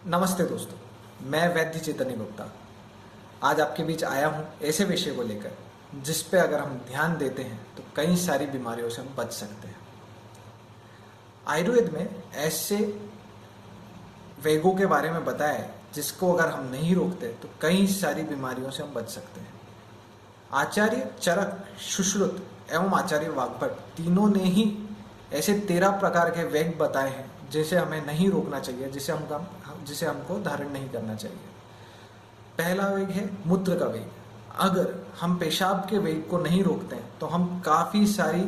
नमस्ते दोस्तों, मैं वैद्य चैतन्य गुप्ता आज आपके बीच आया हूँ ऐसे विषय को लेकर जिस पे अगर हम ध्यान देते हैं तो कई सारी बीमारियों से हम बच सकते हैं। आयुर्वेद में ऐसे वेगों के बारे में बताया है जिसको अगर हम नहीं रोकते तो कई सारी बीमारियों से हम बच सकते हैं। आचार्य चरक, सुश्रुत एवं आचार्य वाग्भट तीनों ने ही ऐसे 13 प्रकार के वेग बताए हैं जिसे हमें नहीं रोकना चाहिए, जिसे हमको धारण नहीं करना चाहिए। पहला वेग है मूत्र का वेग। अगर हम पेशाब के वेग को नहीं रोकते हैं तो हम काफ़ी सारी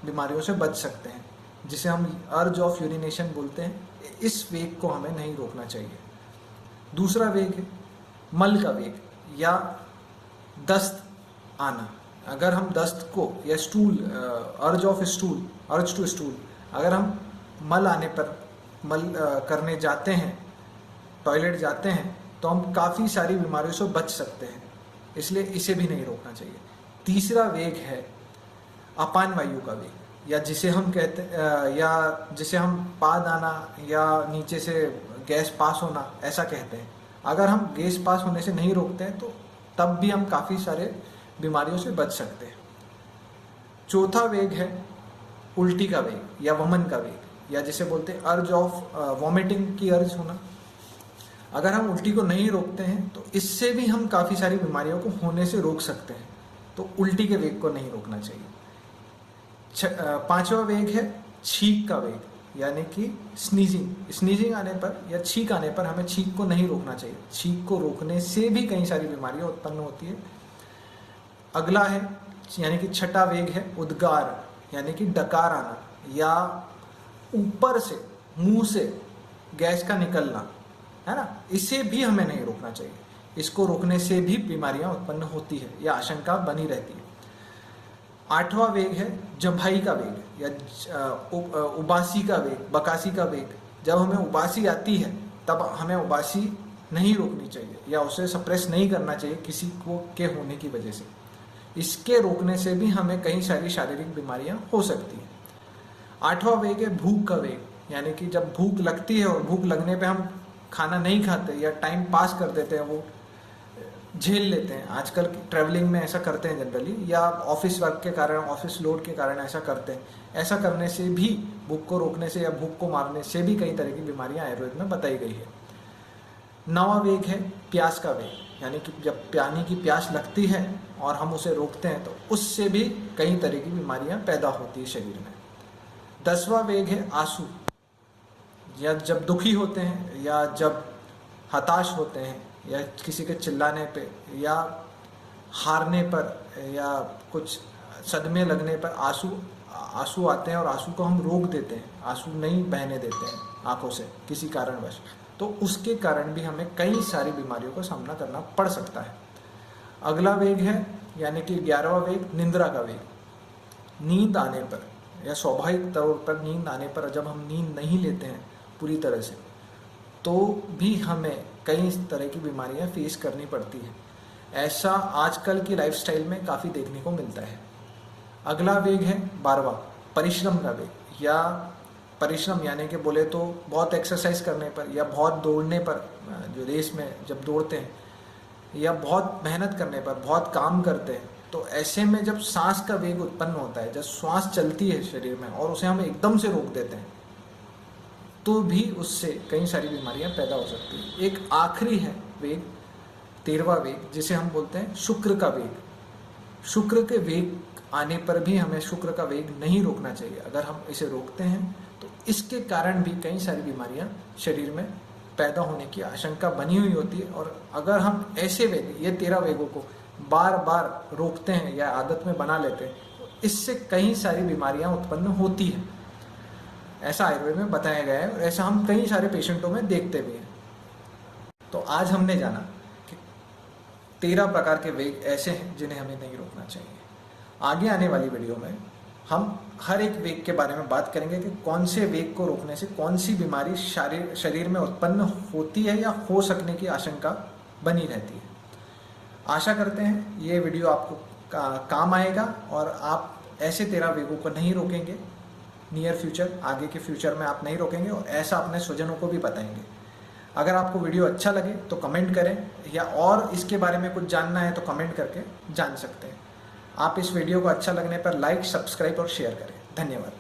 बीमारियों से बच सकते हैं, जिसे हम अर्ज ऑफ यूरिनेशन बोलते हैं। इस वेग को हमें नहीं रोकना चाहिए। दूसरा वेग है मल का वेग या दस्त आना। अगर हम दस्त को या स्टूल, अर्ज टू स्टूल, अगर हम मल आने पर करने जाते हैं, टॉयलेट जाते हैं, तो हम काफ़ी सारी बीमारियों से बच सकते हैं, इसलिए इसे भी नहीं रोकना चाहिए। तीसरा वेग है अपान वायु का वेग, या जिसे हम पाद आना या नीचे से गैस पास होना ऐसा कहते हैं। अगर हम गैस पास होने से नहीं रोकते हैं तो तब भी हम काफ़ी सारे बीमारियों से बच सकते हैं। चौथा वेग है उल्टी का वेग या वमन का वेग, या जिसे बोलते हैं अर्ज ऑफ वॉमिटिंग की अर्ज होना। अगर हम उल्टी को नहीं रोकते हैं तो इससे भी हम काफ़ी सारी बीमारियों को होने से रोक सकते हैं, तो उल्टी के वेग को नहीं रोकना चाहिए। पांचवा वेग है छींक का वेग, यानी कि स्नीजिंग आने पर या छींक आने पर हमें छींक को नहीं रोकना चाहिए। छींक को रोकने से भी कई सारी बीमारियां उत्पन्न होती है। अगला है यानी कि छठा वेग है उद्गार, यानी कि डकार आना या ऊपर से मुंह से गैस का निकलना, है ना, इसे भी हमें नहीं रोकना चाहिए। इसको रोकने से भी बीमारियां उत्पन्न होती है या आशंका बनी रहती है। आठवां वेग है जम्भाई का वेग या उबासी का वेग, बकासी का वेग। जब हमें उबासी आती है तब हमें उबासी नहीं रोकनी चाहिए या उसे सप्रेस नहीं करना चाहिए किसी को के होने की वजह से। इसके रोकने से भी हमें कई सारी शारीरिक बीमारियां हो सकती हैं। आठवां वेग है भूख का वेग, यानी कि जब भूख लगती है और भूख लगने पे हम खाना नहीं खाते या टाइम पास कर देते हैं, वो झेल लेते हैं। आजकल ट्रैवलिंग में ऐसा करते हैं जनरली, या ऑफिस वर्क के कारण, ऑफिस लोड के कारण ऐसा करते हैं। ऐसा करने से भी, भूख को रोकने से या भूख को मारने से भी कई तरह की बीमारियां आयुर्वेद में बताई गई है। नौवां वेग है प्यास का वेग, यानी कि जब पानी की प्यास लगती है और हम उसे रोकते हैं तो उससे भी कई तरह की बीमारियां पैदा होती है शरीर में। 10वां वेग है आंसू, या जब दुखी होते हैं या जब हताश होते हैं या किसी के चिल्लाने पे या हारने पर या कुछ सदमे लगने पर आंसू आते हैं और आंसू को हम रोक देते हैं, आंसू नहीं बहने देते हैं आंखों से किसी कारणवश, तो उसके कारण भी हमें कई सारी बीमारियों का सामना करना पड़ सकता है। अगला वेग है यानी कि 11वां वेग निंद्रा का वेग। नींद आने पर या स्वाभाविक तौर पर नींद आने पर जब हम नींद नहीं लेते हैं पूरी तरह से, तो भी हमें कई तरह की बीमारियां फेस करनी पड़ती है। ऐसा आजकल की लाइफस्टाइल में काफ़ी देखने को मिलता है। अगला वेग है 12वां परिश्रम का वेग, या परिश्रम यानी कि बोले तो बहुत एक्सरसाइज करने पर या बहुत दौड़ने पर, जो रेस में जब दौड़ते हैं या बहुत मेहनत करने पर, बहुत काम करते हैं, तो ऐसे में जब सांस का वेग उत्पन्न होता है, जब श्वास चलती है शरीर में और उसे हम एकदम से रोक देते हैं, तो भी उससे कई सारी बीमारियां पैदा हो सकती हैं। एक आखिरी है वेग 13वां वेग, जिसे हम बोलते हैं शुक्र का वेग। शुक्र के वेग आने पर भी हमें शुक्र का वेग नहीं रोकना चाहिए। अगर हम इसे रोकते हैं तो इसके कारण भी कई सारी बीमारियां शरीर में पैदा होने की आशंका बनी हुई होती है। और अगर हम ऐसे वेग, ये 13 वेगों को बार बार रोकते हैं या आदत में बना लेते हैं, तो इससे कई सारी बीमारियां उत्पन्न होती हैं। ऐसा आयुर्वेद में बताया गया है और ऐसा हम कई सारे पेशेंटों में देखते भी हैं। तो आज हमने जाना कि 13 प्रकार के वेग ऐसे हैं जिन्हें हमें नहीं रोकना चाहिए। आगे आने वाली वीडियो में हम हर एक वेग के बारे में बात करेंगे कि कौन से वेग को रोकने से कौन सी बीमारी शरीर में उत्पन्न होती है या हो सकने की आशंका बनी रहती है। आशा करते हैं ये वीडियो आपको काम आएगा और आप ऐसे 13 वेगों को नहीं रोकेंगे नियर फ्यूचर, आगे के फ्यूचर में आप नहीं रोकेंगे और ऐसा अपने स्वजनों को भी बताएंगे। अगर आपको वीडियो अच्छा लगे तो कमेंट करें, या और इसके बारे में कुछ जानना है तो कमेंट करके जान सकते हैं। आप इस वीडियो को अच्छा लगने पर लाइक, सब्सक्राइब और शेयर करें। धन्यवाद।